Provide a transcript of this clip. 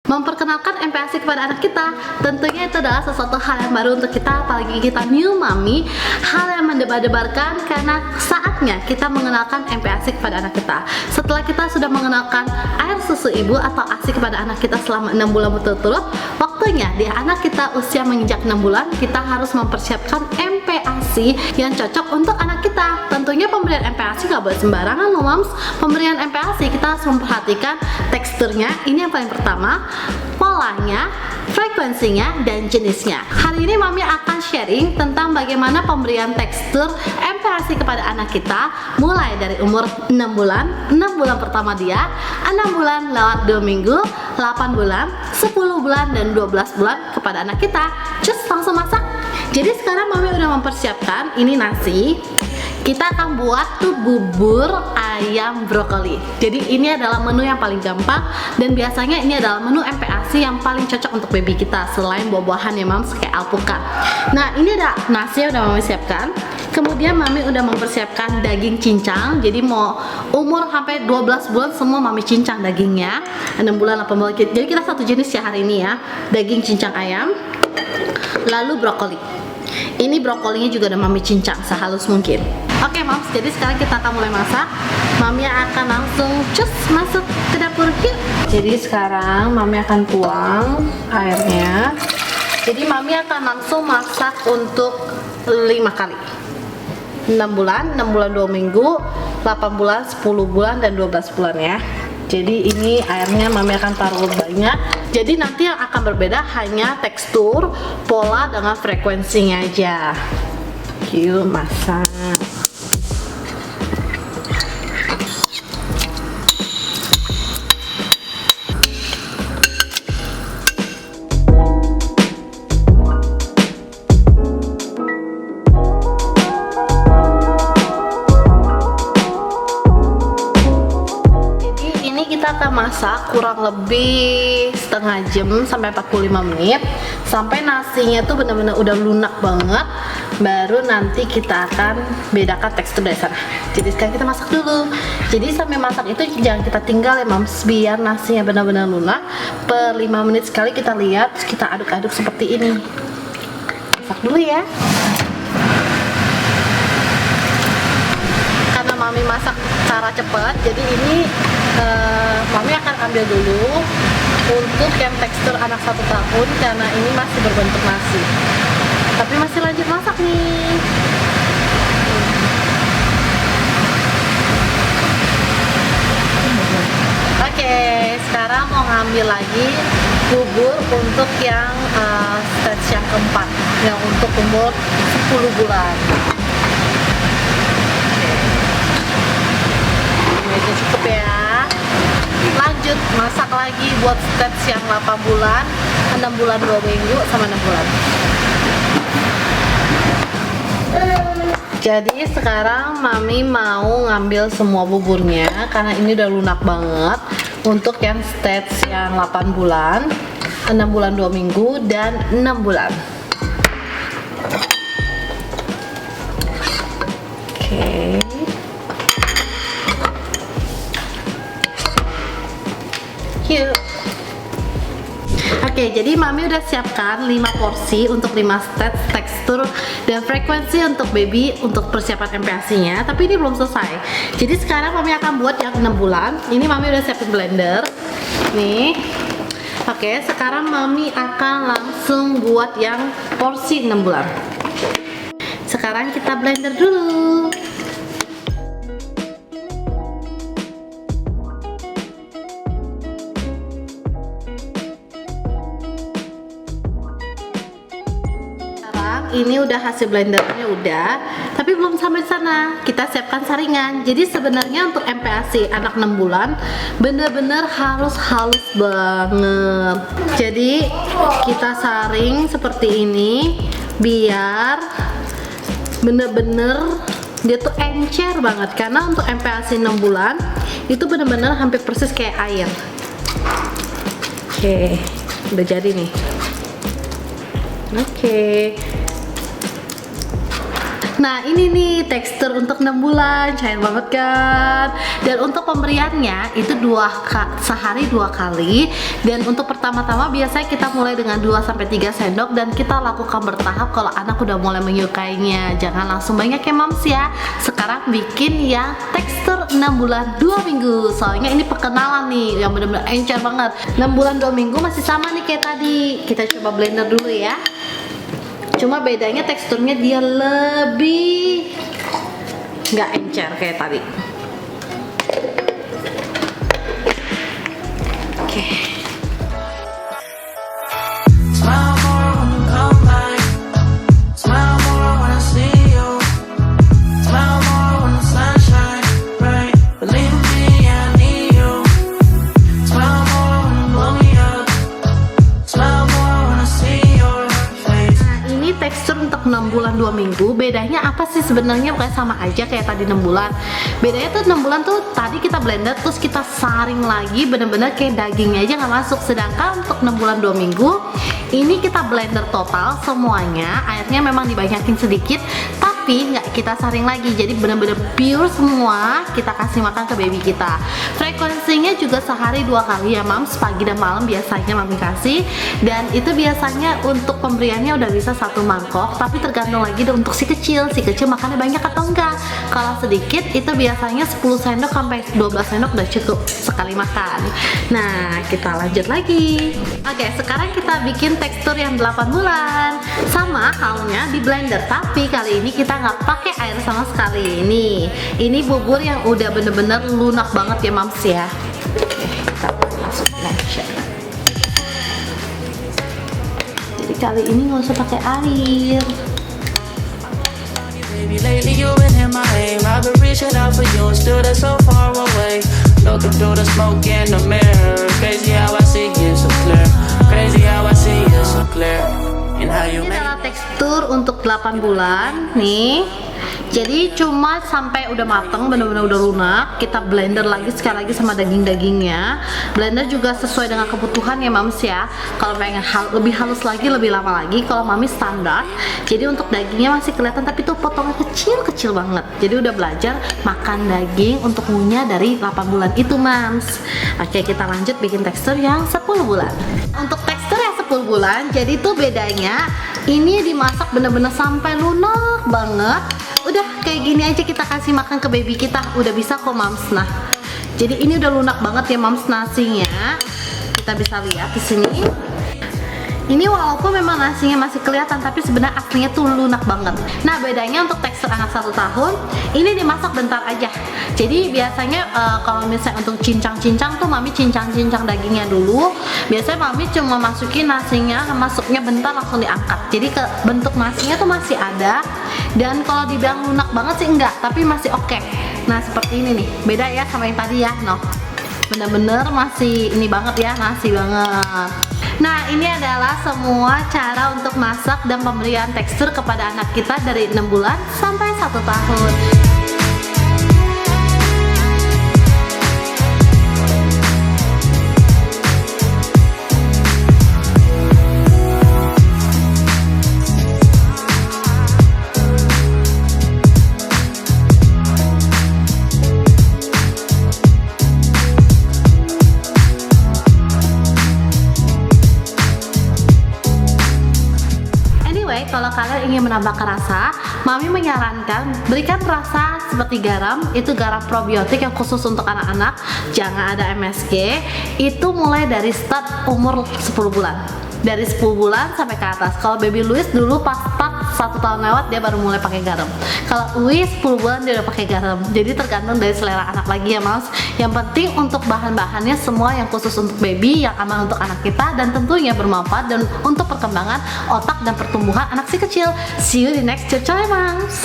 memperkenalkan MPASI kepada anak kita. Tentunya itu adalah sesuatu hal yang baru untuk kita, apalagi kita new mommy. Hal yang mendebar-debarkan karena saatnya kita mengenalkan MPASI kepada anak kita. Setelah kita sudah mengenalkan air susu ibu atau ASI kepada anak kita selama 6 bulan berturut-turut, waktunya di anak kita usia menginjak 6 bulan, kita harus mempersiapkan MPASI yang cocok untuk anak kita. Tentunya pemberian MPASI nggak boleh sembarangan loh moms. Pemberian MPASI kita harus memperhatikan teksturnya, ini yang paling pertama, polanya, frekuensinya, dan jenisnya. Hari ini mami akan sharing tentang bagaimana pemberian tekstur MPASI kepada anak kita mulai dari umur 6 bulan, 6 bulan pertama dia, 6 bulan lewat 2 minggu, 8 bulan, 10 bulan, dan 12 bulan kepada anak kita. Just langsung masak. Jadi sekarang mami udah mempersiapkan, ini nasi. Kita akan buat tuh bubur ayam brokoli. Jadi ini adalah menu yang paling gampang dan biasanya ini adalah menu MPASI yang paling cocok untuk baby kita selain buah-buahan ya mams kayak alpukat. Nah ini ada nasi yang udah mami siapkan. Kemudian mami udah mempersiapkan daging cincang. Jadi mau umur sampai 12 bulan semua mami cincang dagingnya. 6 bulan 8 bulan. Jadi kita satu jenis ya hari ini ya. Daging cincang ayam. Lalu brokoli. Ini brokolinya juga udah mami cincang sehalus mungkin. Oke moms, jadi sekarang kita akan mulai masak. Mami akan langsung cus masuk ke dapur yuk. Jadi sekarang mami akan tuang airnya. Jadi mami akan langsung masak untuk 5 kali. 6 bulan 2 minggu, 8 bulan, 10 bulan, dan 12 bulan ya. Jadi ini airnya mami akan taruh banyak. Jadi nanti yang akan berbeda hanya tekstur, pola, dengan frekuensinya aja. Yuk masak. Masak kurang lebih setengah jam sampai 45 menit sampai nasinya tuh benar-benar udah lunak banget, baru nanti kita akan bedakan tekstur dari sana. Jadi sekarang kita masak dulu. Jadi sampai masak itu jangan kita tinggal ya mams, biar nasinya benar-benar lunak. Per 5 menit sekali kita lihat, kita aduk-aduk seperti ini. Masak dulu ya. Karena mami masak cara cepat, jadi ini mami akan ambil dulu untuk yang tekstur anak 1 tahun karena ini masih berbentuk nasi, tapi masih lanjut masak nih. Oke, sekarang mau ngambil lagi bubur untuk yang stage yang keempat, yang untuk umur 10 bulan. Ini cukup ya. Lanjut masak lagi buat stage yang 8 bulan, 6 bulan 2 minggu, sama 6 bulan. Jadi sekarang mami mau ngambil semua buburnya karena ini udah lunak banget. Untuk yang stage yang 8 bulan, 6 bulan 2 minggu, dan 6 bulan. Oke. Yuk. Oke, jadi mami udah siapkan 5 porsi untuk 5 stage tekstur dan frekuensi untuk baby untuk persiapan MPASI-nya. Tapi ini belum selesai. Jadi sekarang mami akan buat yang 6 bulan. Ini mami udah siapin blender. Nih. Oke, sekarang mami akan langsung buat yang porsi 6 bulan. Sekarang kita blender dulu. Ini udah hasil blendernya udah, tapi belum sampai sana. Kita siapkan saringan. Jadi sebenarnya untuk MPASI anak 6 bulan bener-bener harus halus banget. Jadi kita saring seperti ini biar bener-bener dia tuh encer banget. Karena untuk MPASI 6 bulan itu bener-bener hampir persis kayak air. Oke, udah jadi nih. Oke. Nah ini nih tekstur untuk 6 bulan, cair banget kan. Dan untuk pemberiannya itu sehari 2 kali. Dan untuk pertama-tama biasanya kita mulai dengan 2-3 sendok dan kita lakukan bertahap kalau anak udah mulai menyukainya. Jangan langsung banyak ya moms ya. Sekarang bikin yang tekstur 6 bulan 2 minggu. Soalnya ini perkenalan nih yang bener-bener encer banget. 6 bulan 2 minggu masih sama nih kayak tadi. Kita coba blender dulu ya. Cuma bedanya teksturnya dia lebih nggak encer kayak tadi. Oke. Tekstur untuk 6 bulan 2 minggu bedanya apa sih sebenarnya? Kayak sama aja kayak tadi 6 bulan. Bedanya tuh 6 bulan tuh tadi kita blender terus kita saring lagi bener-bener kayak dagingnya aja nggak masuk. Sedangkan untuk 6 bulan 2 minggu ini kita blender total semuanya, airnya memang dibanyakin sedikit tapi nggak kita saring lagi, jadi bener-bener pure semua kita kasih makan ke baby kita. Frekuensinya juga sehari 2 kali ya mams, pagi dan malam biasanya mami kasih. Dan itu biasanya untuk pemberiannya udah bisa 1 mangkok, tapi tergantung lagi untuk si kecil makannya banyak atau enggak. Kalau sedikit itu biasanya 10 sendok sampai 12 sendok udah cukup sekali makan. Nah kita lanjut lagi. Oke, sekarang kita bikin tekstur yang 8 bulan. Sama halnya di blender, tapi kali ini kita nggak pakai air sama sekali. Ini bubur yang udah bener-bener lunak banget ya mams ya. Oke, kita langsung blender. Jadi kali ini nggak usah pakai air. Ini adalah tekstur untuk 8 bulan nih. Jadi cuma sampai udah mateng, bener-bener udah lunak, kita blender lagi sekali lagi sama daging-dagingnya. Blender juga sesuai dengan kebutuhan ya mams ya. Kalau pengen lebih halus lagi, lebih lama lagi. Kalau mami standar. Jadi untuk dagingnya masih kelihatan tapi tuh potongnya kecil-kecil banget. Jadi udah belajar makan daging untuk ngunyah dari 8 bulan itu mams. Oke, kita lanjut bikin tekstur yang 10 bulan. Untuk tekstur yang 10 bulan, jadi tuh bedanya ini dimasak bener-bener sampai lunak banget. Udah kayak gini aja kita kasih makan ke baby kita, udah bisa kok mams. Nah, jadi ini udah lunak banget ya mams nasinya. Kita bisa lihat di sini. Ini walaupun memang nasinya masih kelihatan, tapi sebenarnya aslinya tuh lunak banget. Nah, bedanya untuk tekstur anak 1 tahun, ini dimasak bentar aja. Jadi biasanya kalau misalnya untuk cincang-cincang tuh mami cincang-cincang dagingnya dulu. Biasanya mami cuma masukin nasinya, masuknya bentar langsung diangkat. Jadi ke bentuk nasinya tuh masih ada. Dan kalau dibilang lunak banget sih enggak, tapi masih oke. Nah, seperti ini nih. Beda ya sama yang tadi ya. No. Bener-bener masih ini banget ya, nasi banget. Nah, ini adalah semua cara untuk masak dan pemberian tekstur kepada anak kita dari 6 bulan sampai 1 tahun. Kalau kalian ingin menambahkan rasa, mami menyarankan berikan rasa seperti garam. Itu garam probiotik yang khusus untuk anak-anak, jangan ada MSG. Itu mulai dari start umur 10 bulan, dari 10 bulan sampai ke atas. Kalau baby Louis dulu pas 1 tahun lewat dia baru mulai pakai garam. Kalau Louis 10 bulan dia udah pakai garam. Jadi tergantung dari selera anak lagi ya mas. Yang penting untuk bahan-bahannya semua yang khusus untuk baby, yang aman untuk anak kita, dan tentunya bermanfaat dan untuk perkembangan otak dan pertumbuhan anak si kecil. See you di next tutorial moms.